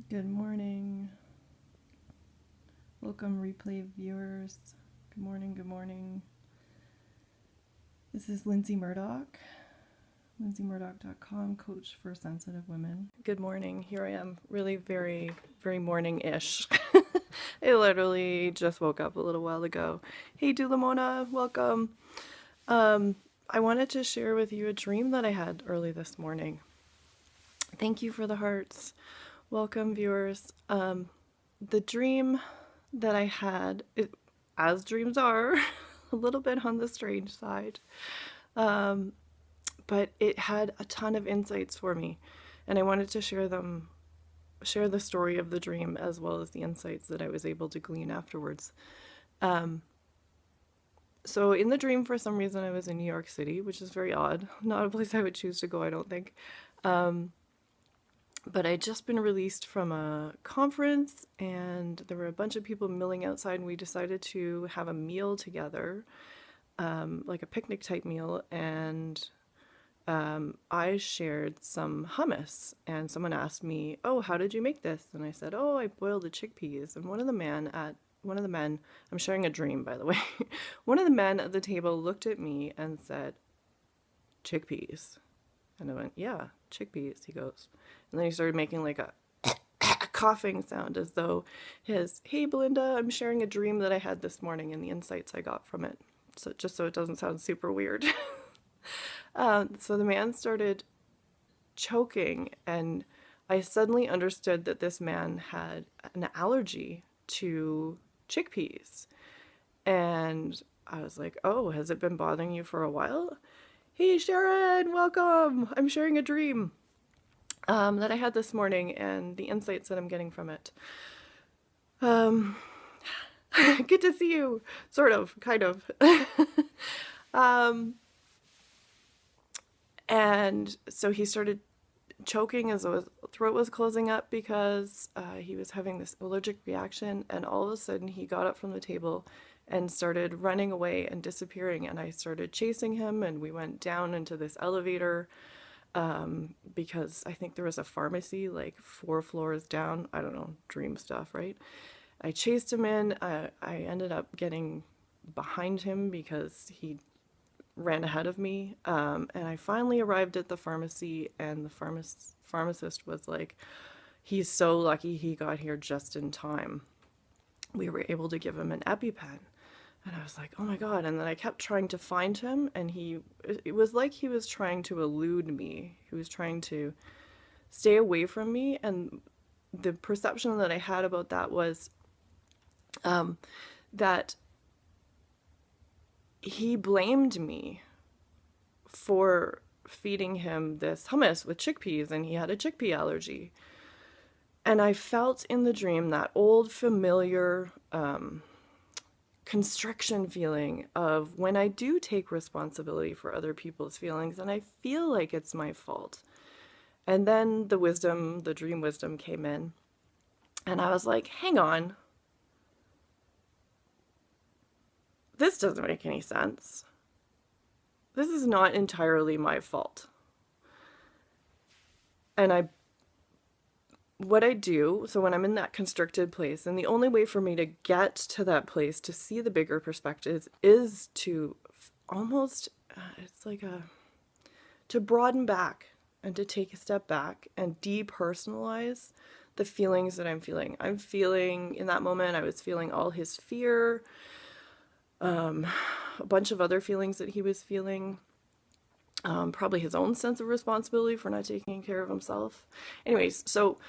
Good morning. Welcome, replay viewers. Good morning, good morning. This is Lindsay Murdoch, lindsaymurdoch.com, coach for sensitive women. Good morning. Here I am, really very, very morning-ish. I literally just woke up a little while ago. Hey, Dulamona, welcome. I wanted to share with you a dream that I had early this morning. Thank you for the hearts. Welcome, viewers. The dream that I had, as dreams are, a little bit on the strange side, but it had a ton of insights for me, and I wanted to share the story of the dream as well as the insights that I was able to glean afterwards. So in the dream, for some reason, I was in New York City, which is very odd. Not a place I would choose to go, I don't think. But I'd just been released from a conference, and there were a bunch of people milling outside, and we decided to have a meal together, like a picnic type meal, and I shared some hummus, and someone asked me, "Oh, how did you make this?" And I said, "Oh, I boiled the chickpeas." And one of the men, I'm sharing a dream, by the way, one of the men at the table looked at me and said, "Chickpeas?" And I went, "Yeah, chickpeas," he goes. And then he started making like a coughing sound as though "Hey, Belinda, I'm sharing a dream that I had this morning and the insights I got from it." So just so it doesn't sound super weird. So the man started choking, and I suddenly understood that this man had an allergy to chickpeas. And I was like, "Oh, has it been bothering you for a while?" "Hey, Sharon, welcome. I'm sharing a dream that I had this morning and the insights that I'm getting from it. Um, Good to see you, sort of, kind of." And so he started choking as though his throat was closing up because he was having this allergic reaction, and all of a sudden he got up from the table and started running away and disappearing, and I started chasing him, and we went down into this elevator because I think there was a pharmacy like 4 floors down. I don't know, dream stuff, right? I chased him in. I ended up getting behind him because he ran ahead of me. And I finally arrived at the pharmacy, and the pharmacist was like, "He's so lucky he got here just in time. We were able to give him an EpiPen." And I was like, "Oh my God." And then I kept trying to find him, and it was like he was trying to elude me. He was trying to stay away from me. And the perception that I had about that was that he blamed me for feeding him this hummus with chickpeas, and he had a chickpea allergy. And I felt in the dream that old familiar constriction feeling of when I do take responsibility for other people's feelings and I feel like it's my fault. And then the dream wisdom came in, and I was like, "Hang on. This doesn't make any sense. This is not entirely my fault." And what I do, so when I'm in that constricted place, and the only way for me to get to that place to see the bigger perspective is to almost, it's like to broaden back and to take a step back and depersonalize the feelings that I'm feeling. I'm feeling, in that moment, I was feeling all his fear, a bunch of other feelings that he was feeling. Probably his own sense of responsibility for not taking care of himself. Anyways, so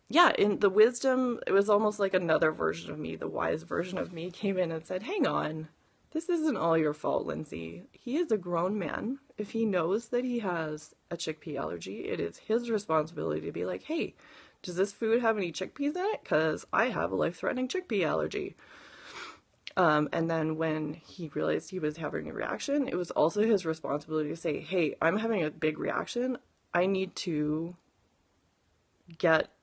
yeah, in the wisdom, it was almost like another version of me, the wise version of me came in and said, "Hang on, this isn't all your fault, Lindsay. He is a grown man. If he knows that he has a chickpea allergy, it is his responsibility to be like, 'Hey, does this food have any chickpeas in it? Because I have a life-threatening chickpea allergy.'" And then when he realized he was having a reaction, it was also his responsibility to say, "Hey, I'm having a big reaction. I need to get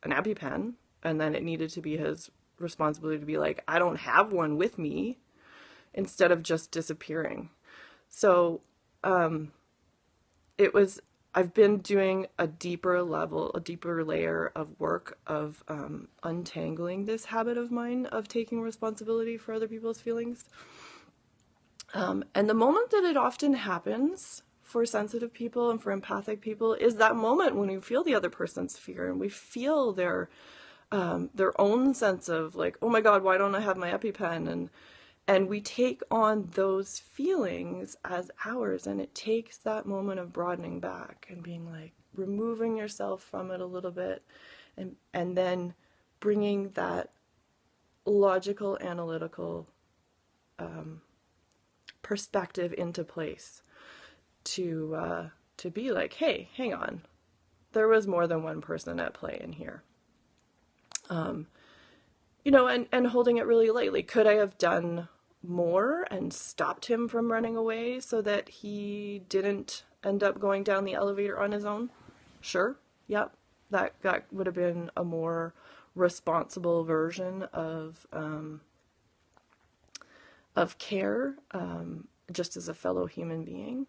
an EpiPen." And then it needed to be his responsibility to be like, "I don't have one with me," instead of just disappearing. So it was I've been doing a deeper level, a deeper layer of work of untangling this habit of mine of taking responsibility for other people's feelings. And the moment that it often happens for sensitive people and for empathic people is that moment when you feel the other person's fear and we feel their own sense of like, oh my God, why don't I have my EpiPen? And we take on those feelings as ours, and it takes that moment of broadening back and being like, removing yourself from it a little bit, and then bringing that logical, analytical perspective into place to be like, hey, hang on, there was more than one person at play in here. You know, and holding it really lightly. Could I have done more and stopped him from running away so that he didn't end up going down the elevator on his own? Sure. Yep. That would have been a more responsible version of care, just as a fellow human being.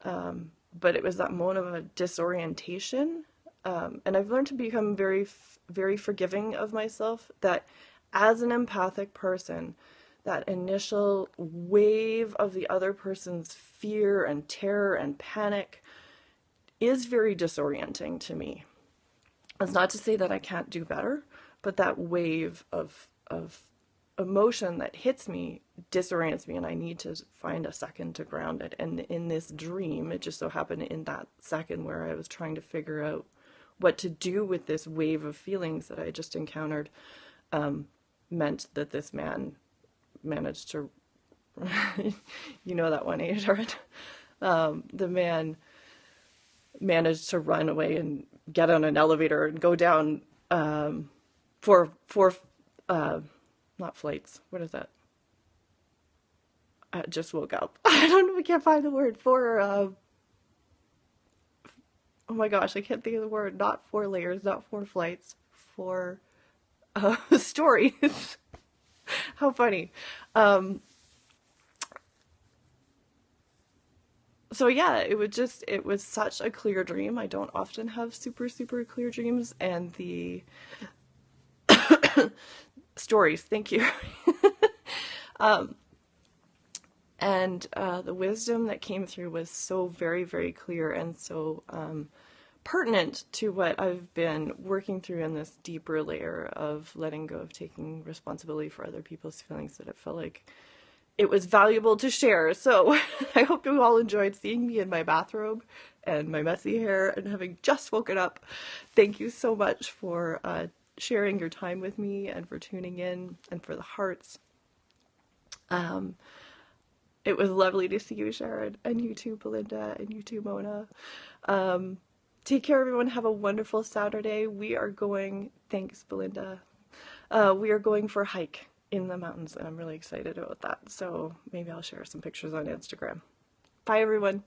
But it was that moment of a disorientation. And I've learned to become very, very forgiving of myself, that as an empathic person, that initial wave of the other person's fear and terror and panic is very disorienting to me. It's not to say that I can't do better, but that wave of emotion that hits me disorients me, and I need to find a second to ground it. And in this dream, it just so happened in that second where I was trying to figure out what to do with this wave of feelings that I just encountered, meant that this man managed to, you know that one, Adrian? The man managed to run away and get on an elevator and go down for not flights. What is that? I just woke up. I don't know. I can't find the word for. Oh my gosh, I can't think of the word. Not 4 layers, not 4 flights. 4 stories. How funny. So yeah, it was such a clear dream. I don't often have super, super clear dreams, and the stories, thank you. And the wisdom that came through was so very, very clear and so pertinent to what I've been working through in this deeper layer of letting go of taking responsibility for other people's feelings, that it felt like it was valuable to share. So I hope you all enjoyed seeing me in my bathrobe and my messy hair and having just woken up. Thank you so much for sharing your time with me and for tuning in and for the hearts. It was lovely to see you, Sharon, and you too, Belinda, and you too, Mona. Take care, everyone. Have a wonderful Saturday. We are going, thanks, Belinda. We are going for a hike in the mountains, and I'm really excited about that. So maybe I'll share some pictures on Instagram. Bye, everyone.